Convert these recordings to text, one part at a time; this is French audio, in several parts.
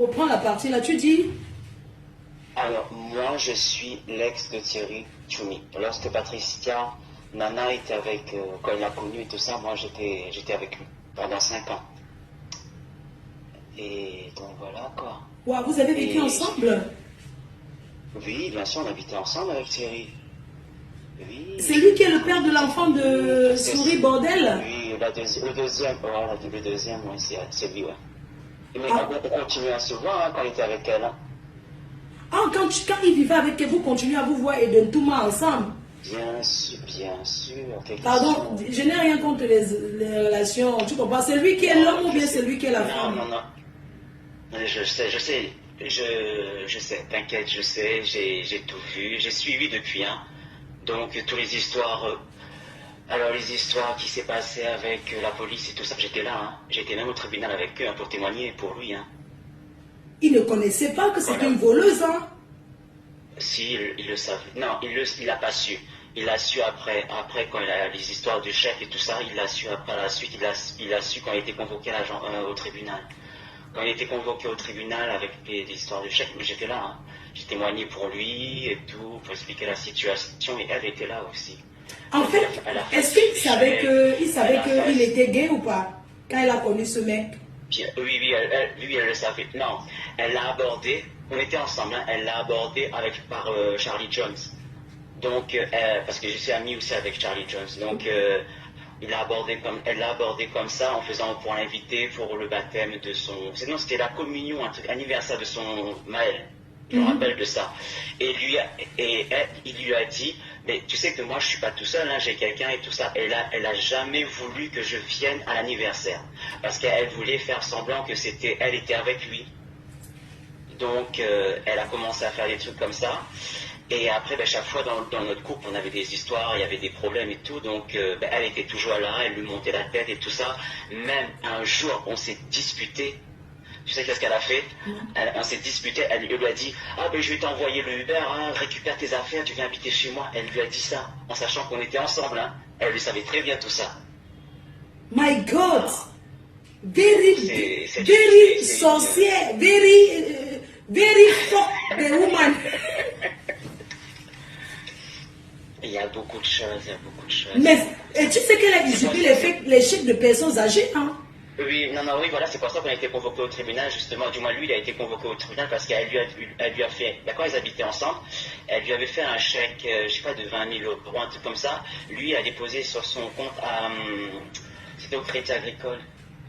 reprends la partie là, tu dis. Alors, moi, je suis l'ex de Thierry Tchoumi. Lorsque Patricia Nana était avec, quand elle l'a connu et tout ça, moi, j'étais avec lui pendant 5 ans. Et donc, voilà, quoi. Ouais, vous avez vécu ensemble? Oui, bien sûr, on habitait ensemble avec Thierry. Oui. C'est lui qui est le père de l'enfant de Souris Bordel? Oui, le deuxième, voilà, le deuxième, ouais, c'est lui, ouais. Mais on continue à se voir hein, quand il était avec elle. Hein. Ah, quand il vivait avec elle, vous continuez à vous voir et de tout mal ensemble? Bien sûr, bien sûr. Pardon, je n'ai rien contre les relations, tu comprends? C'est lui qui est l'homme ou bien c'est lui qui est la femme? Non, non, non. Je sais, t'inquiète, je sais, j'ai tout vu, j'ai suivi depuis, hein. Donc, toutes les histoires, alors les histoires qui s'est passées avec la police et tout ça, j'étais là, hein. J'étais même au tribunal avec eux hein, pour témoigner pour lui, hein. Il ne connaissait pas que c'était une voleuse, hein? Si, il le savait. Non, il l'a pas su. Il l'a su après quand il a les histoires du chef et tout ça, il l'a su après la suite, il a su quand il était convoqué au tribunal. Quand il était convoqué au tribunal avec les histoires du chef, j'étais là, hein. J'ai témoigné pour lui et tout, pour expliquer la situation, et elle était là aussi. En fait, est-ce qu'il savait qu'il était gay ou pas, quand elle a connu ce mec? Oui, elle le savait. Non, elle l'a abordé, on était ensemble, hein, elle l'a abordé par Charlie Jones. Donc, parce que je suis ami aussi avec Charlie Jones. Donc, elle l'a abordé comme ça, en faisant pour l'inviter pour le baptême de son... Non, c'était la communion, un truc, anniversaire de son Maël. Je me rappelle de ça. Et il lui a dit, mais tu sais que moi je suis pas tout seul, hein, j'ai quelqu'un et tout ça. Elle a jamais voulu que je vienne à l'anniversaire. Parce qu'elle voulait faire semblant que elle était avec lui. Donc elle a commencé à faire des trucs comme ça. Et après, chaque fois dans notre couple, on avait des histoires, il y avait des problèmes et tout. Donc elle était toujours là, elle lui montait la tête et tout ça. Même un jour, on s'est disputé. Tu sais qu'est-ce qu'elle a fait? On s'est disputé, elle lui a dit « Ah ben je vais t'envoyer le Uber, hein, récupère tes affaires, tu viens habiter chez moi. » Elle lui a dit ça, en sachant qu'on était ensemble. Hein. Elle lui savait très bien tout ça. My God! Very sorcière, very fuck the woman. Il y a beaucoup de choses, Mais tu sais qu'elle a usurpé les chèques de personnes âgées, hein? Oui, oui, voilà, c'est pour ça qu'on a été convoqué au tribunal, justement. Du moins, lui, il a été convoqué au tribunal parce qu'elle lui a fait, quand ils habitaient ensemble, elle lui avait fait un chèque, je sais pas, de 20 000 euros, un truc comme ça. Lui a déposé sur son compte c'était au Crédit Agricole.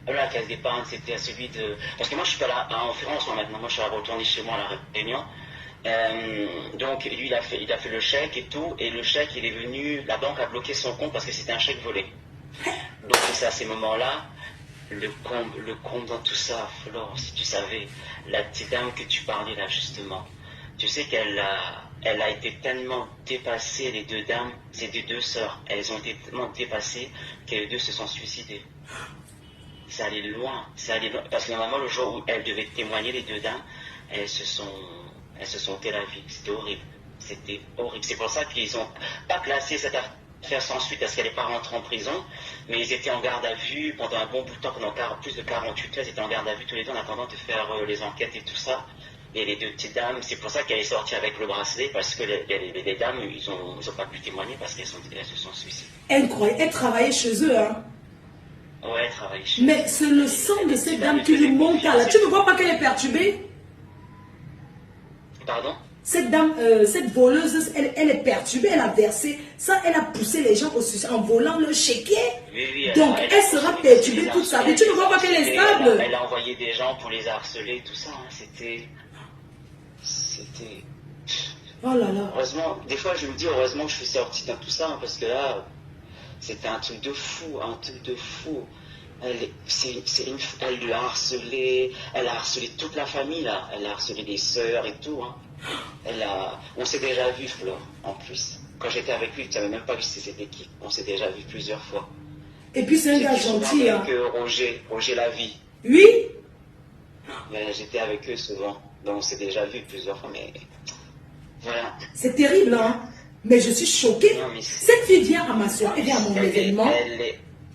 La caisse d'épargne, c'était à celui de... Parce que moi, je suis pas là en France, maintenant. Moi, je suis retourné chez moi à la Réunion. Donc, lui, il a fait le chèque et tout. Et le chèque, il est venu... La banque a bloqué son compte parce que c'était un chèque volé. Donc, c'est à ces moments-là... Le comble dans tout ça, Flore, si tu savais, la petite dame que tu parlais là justement, tu sais qu'elle a été tellement dépassée, les deux dames, ces deux sœurs, elles ont été tellement dépassées que les deux se sont suicidées. Ça allait loin, parce que normalement le jour où elles devaient témoigner, les deux dames, elles se sont ôtées la vie, c'était horrible, c'est pour ça qu'ils n'ont pas classé cette affaire sans suite parce qu'elle n'est pas rentrée en prison, mais ils étaient en garde à vue pendant un bon bout de temps, pendant plus de 48 heures, ils étaient en garde à vue tous les deux en attendant de faire les enquêtes et tout ça. Et les deux petites dames, c'est pour ça qu'elle est sortie avec le bracelet, parce que les dames, ils ont pas pu témoigner parce qu'elles se sont suicidées. Incroyable, elle travaillait chez eux, hein? Ouais, elle travaillait chez eux. Mais c'est le sang de cette dame qui lui monte à la... Tu ne vois pas qu'elle est perturbée? Pardon? Cette dame, cette voleuse, elle est perturbée, elle a versé ça, elle a poussé les gens au suicide en volant le chéquier. Oui, donc elle sera perturbée toute sa vie. Tu ne vois pas qu'elle est stable. Elle a envoyé des gens pour les harceler, tout ça. Hein. C'était... Oh là là. Heureusement, des fois je me dis heureusement que je suis sorti dans tout ça, hein, parce que là, c'était un truc de fou, Elle lui a harcelé, elle a harcelé toute la famille là, elle a harcelé les sœurs et tout. Hein. On s'est déjà vu, Flore, en plus. Quand j'étais avec lui, tu n'avais même pas vu c'était qui. On s'est déjà vu plusieurs fois. Et puis c'est un gars gentil. Hein. Avec Roger Lavie. Oui. J'étais avec eux souvent, donc on s'est déjà vu plusieurs fois, mais voilà. C'est terrible, hein. Mais je suis choquée. Cette fille vient à ma soirée, elle vient à mon événement.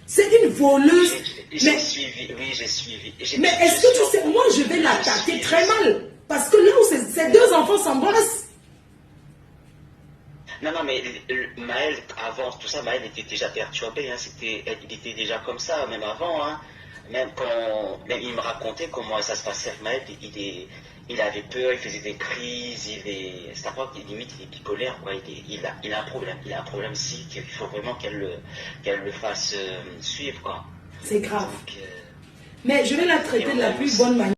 C'est une voleuse. J'ai suivi, oui, j'ai suivi. Mais est-ce que tu sais, moi je vais l'attaquer très mal. Parce que là où ces deux enfants s'embrassent. Non, non, mais Maël, avant tout ça, Maël était déjà perturbé. Hein, il était déjà comme ça, même avant. Hein, même il me racontait comment ça se passait avec Maël. Il avait peur, il faisait des crises. C'est un peu limite, il est bipolaire. Quoi, il a un problème. Il a un problème ici qu'il faut vraiment qu'elle le fasse suivre. Quoi. C'est grave. Donc, mais je vais la traiter de la plus bonne manière.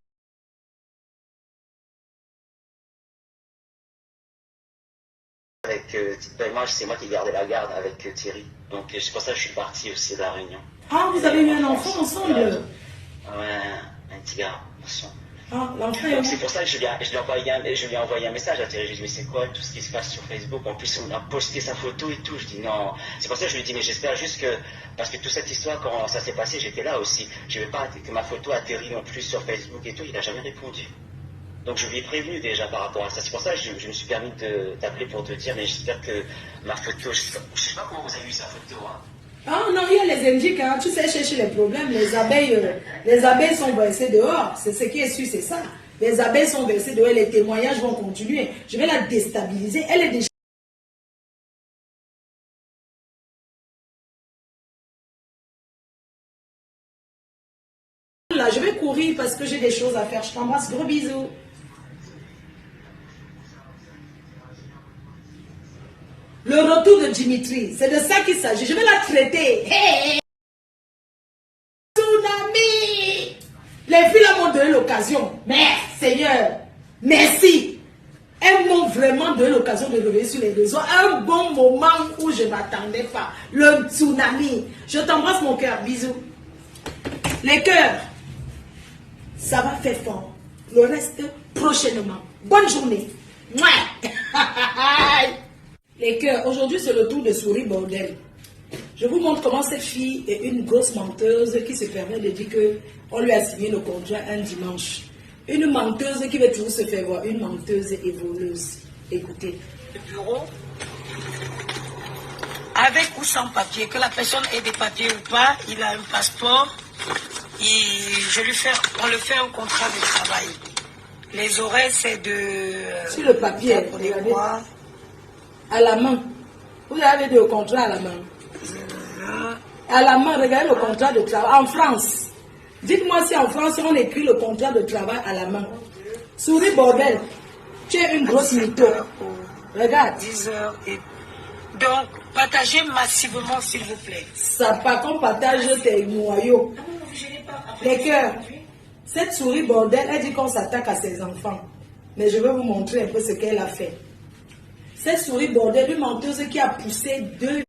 Moi, c'est moi qui gardais la garde avec Thierry. Donc, c'est pour ça que je suis parti aussi de la Réunion. Ah, vous avez eu un enfant ensemble? Ouais, un petit gars ensemble. Ah, l'enfant. C'est pour ça que je lui ai envoyé un message à Thierry. Je lui ai dit, mais c'est quoi tout ce qui se passe sur Facebook? En plus, on a posté sa photo et tout. Je dis non. C'est pour ça que je lui ai dit, mais j'espère juste que. Parce que toute cette histoire, quand ça s'est passé, j'étais là aussi. Je ne veux pas que ma photo atterrit non plus sur Facebook et tout. Il n'a jamais répondu. Donc je lui ai prévenu déjà par rapport à ça. C'est pour ça que je me suis permis de t'appeler pour te dire, mais j'espère que ma photo, je sais pas comment vous avez eu sa photo. Hein. Ah non, il y a les indiques, hein. Tu sais chercher les problèmes. Les abeilles sont versées dehors. C'est ce qui est sûr, c'est ça. Les abeilles sont versées dehors, les témoignages vont continuer. Je vais la déstabiliser. Elle est déjà... Là, je vais courir parce que j'ai des choses à faire. Je t'embrasse, gros bisous. Le retour de Dimitri, c'est de ça qu'il s'agit. Je vais la traiter. Hey! Tsunami! Les filles là m'ont donné l'occasion. Mais Seigneur, merci. Elles m'ont vraiment donné l'occasion de revenir sur les réseaux. Un bon moment où je ne m'attendais pas. Le tsunami. Je t'embrasse mon cœur. Bisous. Les cœurs, ça va faire fort. Le reste prochainement. Bonne journée. Mouais. Les cœurs, aujourd'hui c'est le tour de Souris Bordel. Je vous montre comment cette fille est une grosse menteuse qui se permet de dire qu'on lui a signé le contrat un dimanche. Une menteuse qui veut toujours se faire voir, une menteuse et voleuse. Écoutez. Le bureau, avec ou sans papier, que la personne ait des papiers ou pas, il a un passeport, on le fait un contrat de travail. Les horaires c'est de... Sur le papier, regardez. À la main. Vous avez le contrat à la main. À la main, regardez le contrat de travail. En France. Dites-moi si en France, on écrit le contrat de travail à la main. Souris Bordel. Tu es une grosse mytho. Regarde. 10 heures. Et... Donc, partagez massivement, s'il vous plaît. Ça, par contre, partage tes noyaux. Les cœurs. Cette Souris Bordel, elle dit qu'on s'attaque à ses enfants. Mais je vais vous montrer un peu ce qu'elle a fait. Cette Souris Bordel, une menteuse qui a poussé deux